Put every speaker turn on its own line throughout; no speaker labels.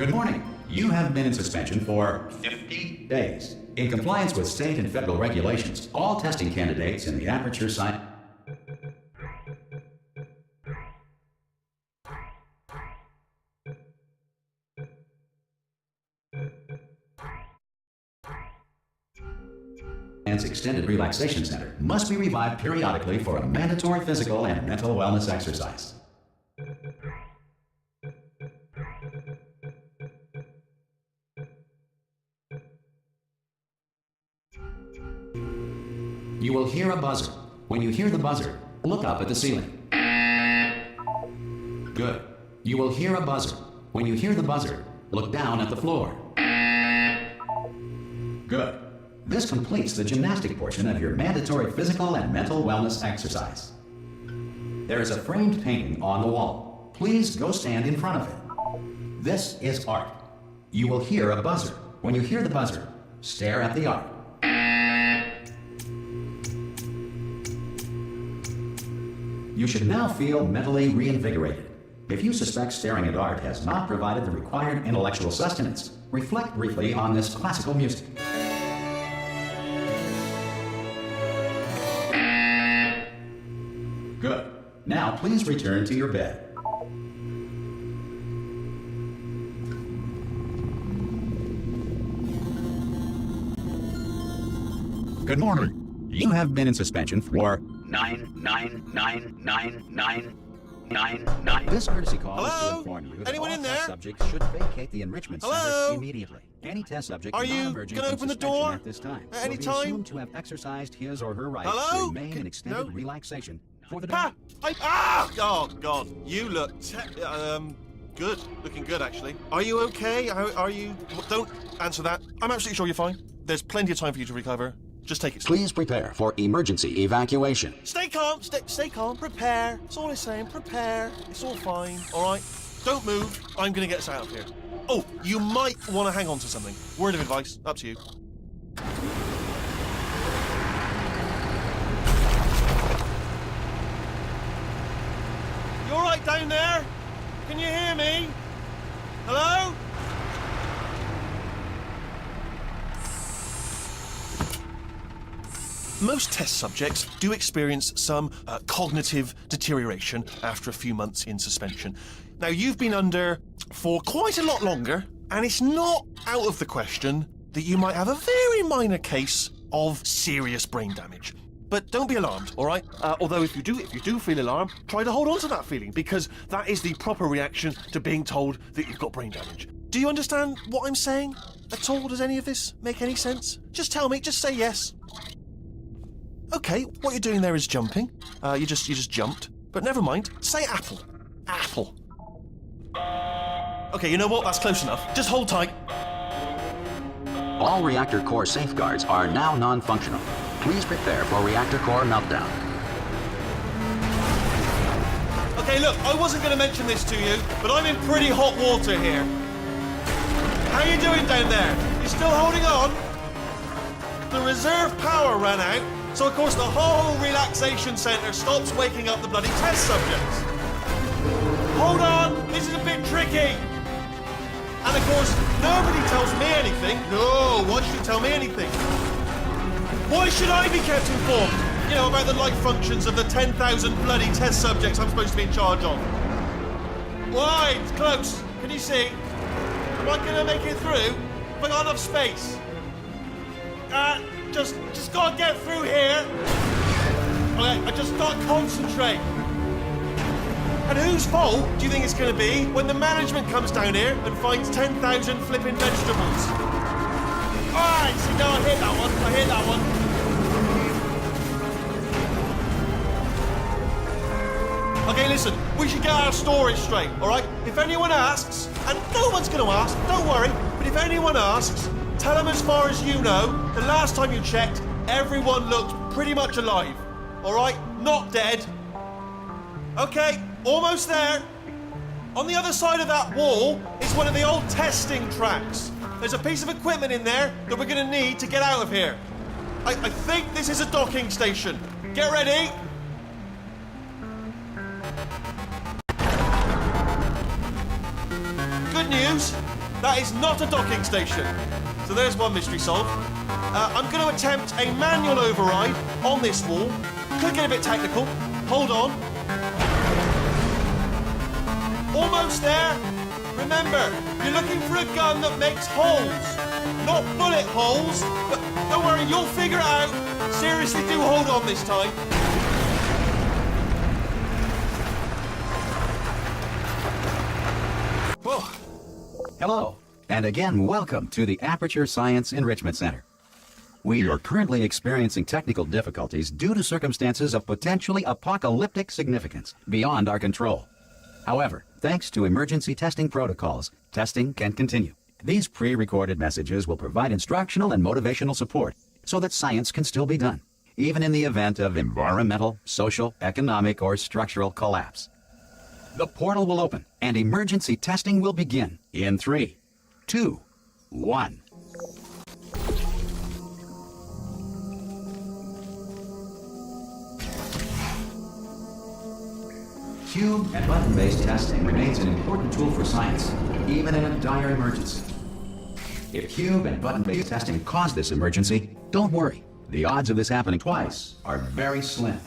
Good morning. You have been in suspension for 50 days. In compliance with state and federal regulations, all testing candidates in the Aperture site Extended Relaxation Center must be revived periodically for a mandatory physical and mental wellness exercise. You will hear a buzzer. When you hear the buzzer, look up at the ceiling. Good. You will hear a buzzer. When you hear the buzzer, look down at the floor. Good. This completes the gymnastic portion of your mandatory physical and mental wellness exercise. There is a framed painting on the wall. Please go stand in front of it. This is art. You will hear a buzzer. When you hear the buzzer, stare at the art. You should now feel mentally reinvigorated. If you suspect staring at art has not provided the required intellectual sustenance, reflect briefly on this classical music. Good. Now please return to your bed. Good morning. You have been in suspension for 9999999. This courtesy call is to inform you that
Anyone
all
in
test
there?
subjects should vacate the enrichment center
Hello?
immediately. Any test subject
Are
not
you
emerging
gonna
from
open the
suspension
door
at this time
at any
will be
time?
assumed to have exercised his or her right to
Hello?
remain in extended
No.
relaxation for the
Ha! Oh God, you look good. Looking good, actually. Are you okay? Are you? Don't answer that. I'm absolutely sure you're fine. There's plenty of time for you to recover. Just take it slow.
Please prepare for emergency evacuation.
Stay calm. Stay calm. Prepare. That's all I'm saying. Prepare. It's all fine. All right. Don't move. I'm gonna get us out of here. Oh, you might want to hang on to something. Word of advice. Up to you. You all right down there? Can you hear me? Hello? Most test subjects do experience some cognitive deterioration after a few months in suspension. Now, you've been under for quite a lot longer, and it's not out of the question that you might have a very minor case of serious brain damage. But don't be alarmed, all right? Although if you do feel alarmed, try to hold on to that feeling, because that is the proper reaction to being told that you've got brain damage. Do you understand what I'm saying at all? Does any of this make any sense? Just tell me, just say yes. Okay, what you're doing there is jumping. You just jumped. But never mind. Say apple. Apple. Okay, you know what? That's close enough. Just hold tight.
All reactor core safeguards are now non-functional. Please prepare for reactor core meltdown.
Okay, look, I wasn't going to mention this to you, but I'm in pretty hot water here. How you doing down there? You still holding on? The reserve power ran out, so of course the whole relaxation centre stops waking up the bloody test subjects. Hold on, this is a bit tricky. And of course, nobody tells me anything. No, why should you tell me anything? Why should I be kept informed? You know, about the life functions of the 10,000 bloody test subjects I'm supposed to be in charge of. Why? It's close. Can you see? Am I gonna make it through? Have I got enough space? Just gotta get through here. Okay, I just gotta concentrate. And whose fault do you think it's gonna be when the management comes down here and finds 10,000 flipping vegetables? Alright, see, no, I hit that one. Okay, listen, we should get our story straight, alright? If anyone asks, and no one's gonna ask, don't worry, but if anyone asks, tell them as far as you know, the last time you checked, everyone looked pretty much alive, alright? Not dead. Okay, almost there. On the other side of that wall is one of the old testing tracks. There's a piece of equipment in there that we're gonna need to get out of here. I think this is a docking station. Get ready. Good news. That is not a docking station. So there's one mystery solved. I'm going to attempt a manual override on this wall. Could get a bit technical. Hold on. Almost there. Remember, you're looking for a gun that makes holes, not bullet holes. But don't worry, you'll figure it out. Seriously, do hold on this time. Whoa.
Hello, and again, welcome to the Aperture Science Enrichment Center. We are currently experiencing technical difficulties due to circumstances of potentially apocalyptic significance beyond our control. However, thanks to emergency testing protocols, testing can continue. These pre-recorded messages will provide instructional and motivational support so that science can still be done, even in the event of environmental, social, economic, or structural collapse. The portal will open and emergency testing will begin in 3, 2, 1. Cube and button-based testing remains an important tool for science, even in a dire emergency. If cube and button-based testing caused this emergency, don't worry. The odds of this happening twice are very slim.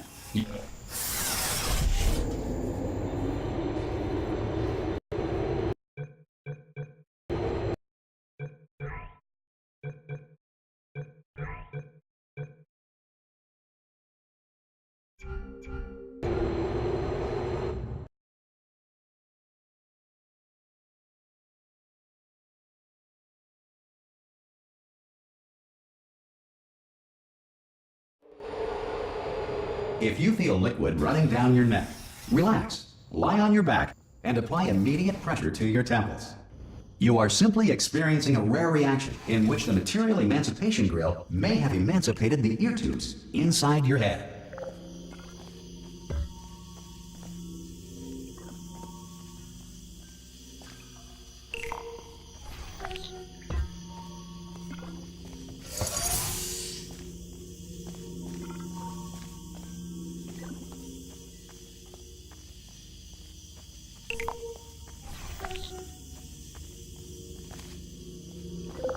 If you feel liquid running down your neck, relax, lie on your back, and apply immediate pressure to your temples. You are simply experiencing a rare reaction in which the material emancipation grill may have emancipated the ear tubes inside your head.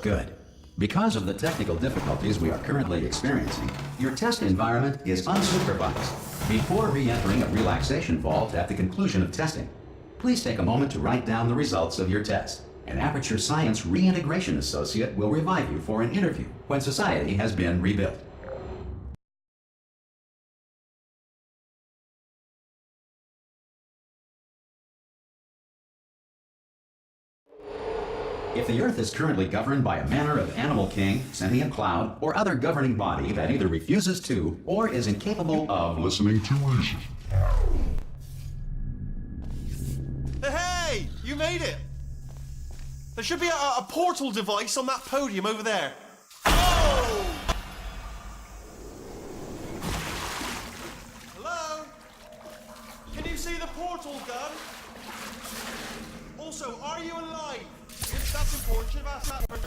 Good. Because of the technical difficulties we are currently experiencing, your test environment is unsupervised. Before re-entering a relaxation vault at the conclusion of testing, please take a moment to write down the results of your test. An Aperture Science Reintegration Associate will revive you for an interview when society has been rebuilt. If the Earth is currently governed by a manner of animal king, sentient cloud, or other governing body that either refuses to or is incapable of listening to reason.
Hey! You made it! There should be a portal device on that podium over there. Oh! Hello? Can you see the portal gun? Also, are you alive? That's important. Should have asked that first.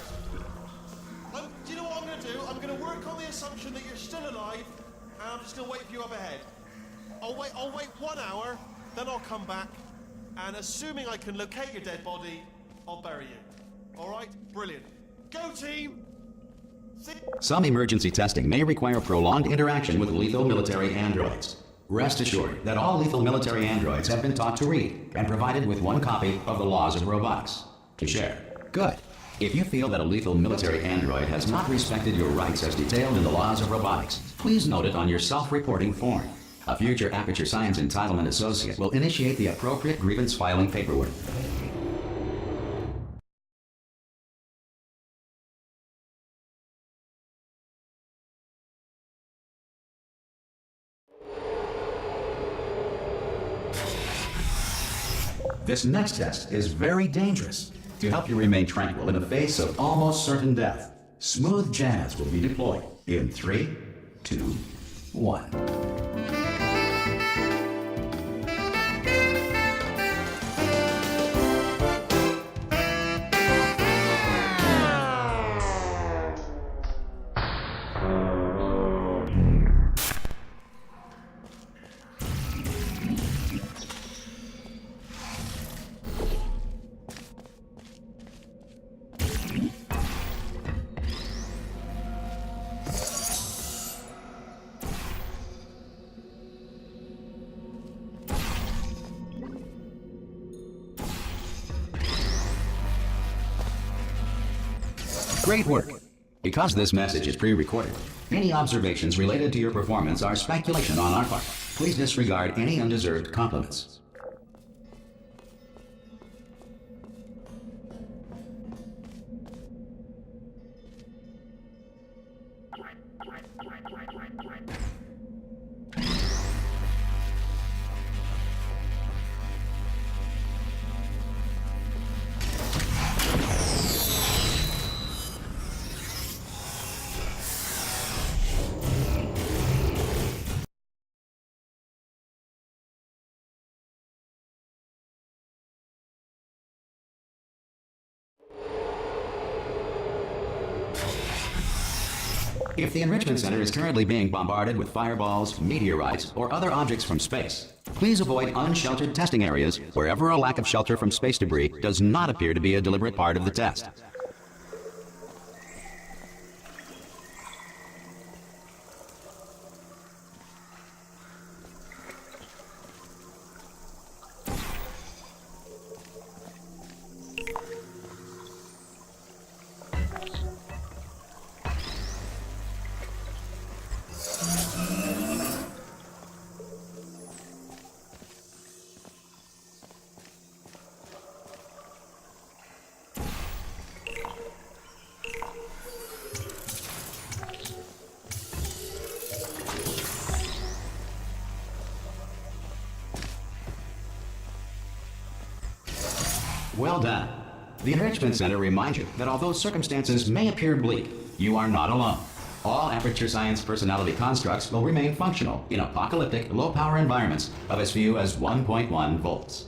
Do you know what I'm going to do? I'm going to work on the assumption that you're still alive, and I'm just going to wait for you up ahead. I'll wait 1 hour, then I'll come back, and assuming I can locate your dead body, I'll bury you. All right? Brilliant. Go, team!
Some emergency testing may require prolonged interaction with lethal military androids. Rest assured that all lethal military androids have been taught to read and provided with 1 copy of the Laws of Robotics to share. Good. If you feel that a lethal military android has not respected your rights as detailed in the Laws of Robotics, please note it on your self-reporting form. A future Aperture Science Entitlement Associate will initiate the appropriate grievance filing paperwork. This next test is very dangerous. To help you remain tranquil in the face of almost certain death, smooth jazz will be deployed in 3, 2, 1. Great work. Because this message is pre-recorded, any observations related to your performance are speculation on our part. Please disregard any undeserved compliments. If the Enrichment Center is currently being bombarded with fireballs, meteorites, or other objects from space, please avoid unsheltered testing areas wherever a lack of shelter from space debris does not appear to be a deliberate part of the test. Well done. The Enrichment Center reminds you that although circumstances may appear bleak, you are not alone. All Aperture Science personality constructs will remain functional in apocalyptic, low-power environments of as few as 1.1 volts.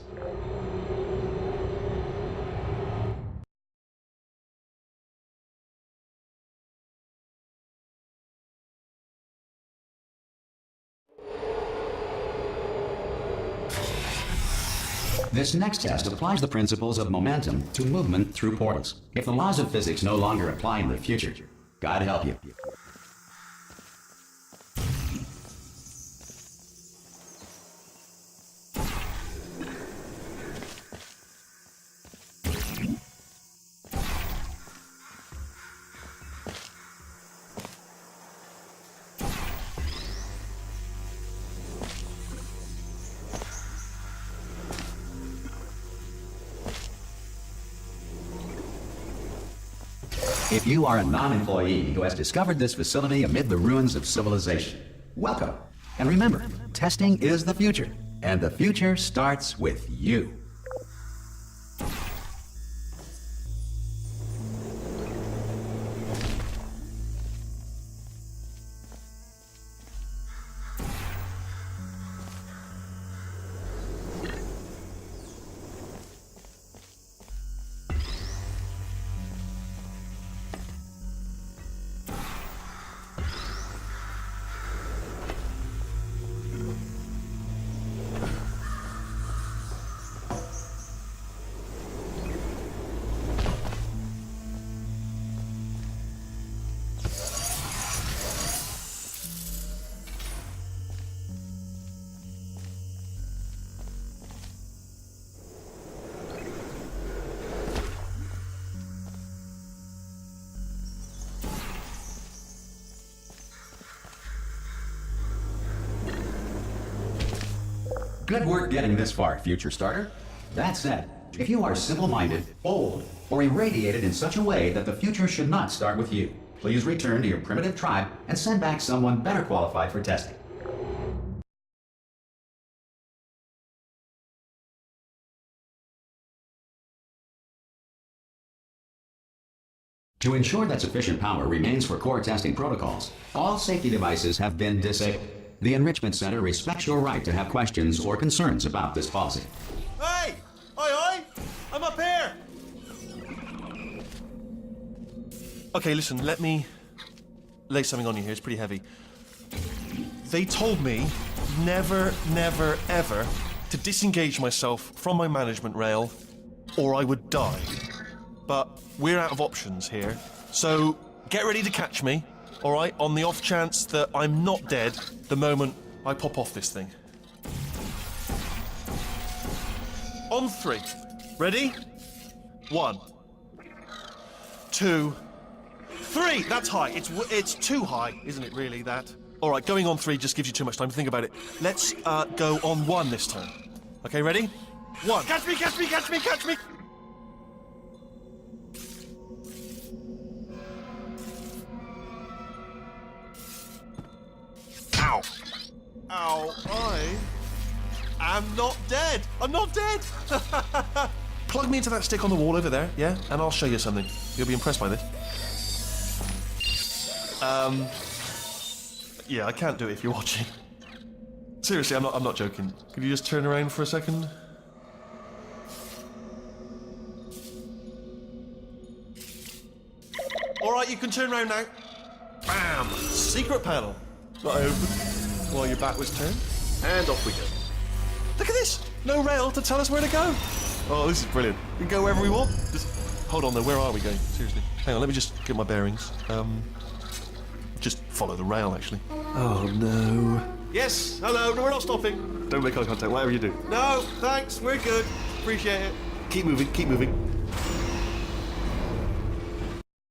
This next test applies the principles of momentum to movement through portals. If the laws of physics no longer apply in the future, God help you. If you are a non-employee who has discovered this facility amid the ruins of civilization, welcome. And remember, testing is the future, and the future starts with you. Good work getting this far, future starter. That said, if you are simple-minded, old, or irradiated in such a way that the future should not start with you, please return to your primitive tribe and send back someone better qualified for testing. To ensure that sufficient power remains for core testing protocols, all safety devices have been disabled. The Enrichment Center respects your right to have questions or concerns about this policy.
Hey! Oi! I'm up here! Okay, listen, let me lay something on you here. It's pretty heavy. They told me never, ever to disengage myself from my management rail or I would die. But we're out of options here, so get ready to catch me, all right, on the off chance that I'm not dead the moment I pop off this thing. On 3. Ready? 1, 2, 3! That's high. It's too high, isn't it, really, that? All right, going on 3 just gives you too much time to think about it. Let's go on 1 this time. Okay, ready? 1. Catch me, catch me, catch me, catch me! Ow. Ow, I'm not dead. I'm not dead. Plug me into that stick on the wall over there, yeah? And I'll show you something. You'll be impressed by this. Yeah, I can't do it if you're watching. Seriously, I'm not joking. Could you just turn around for a second? All right, you can turn around now. Bam! Secret panel. Got open while your back was turned. And off we go. Look at this! No rail to tell us where to go. Oh, this is brilliant. We can go wherever we want. Just hold on though, where are we going? Seriously. Hang on, let me just get my bearings. Just follow the rail, actually. Oh, no. Yes, hello, no, we're not stopping. Don't make eye contact, whatever you do. No, thanks, we're good. Appreciate it. Keep moving, keep moving.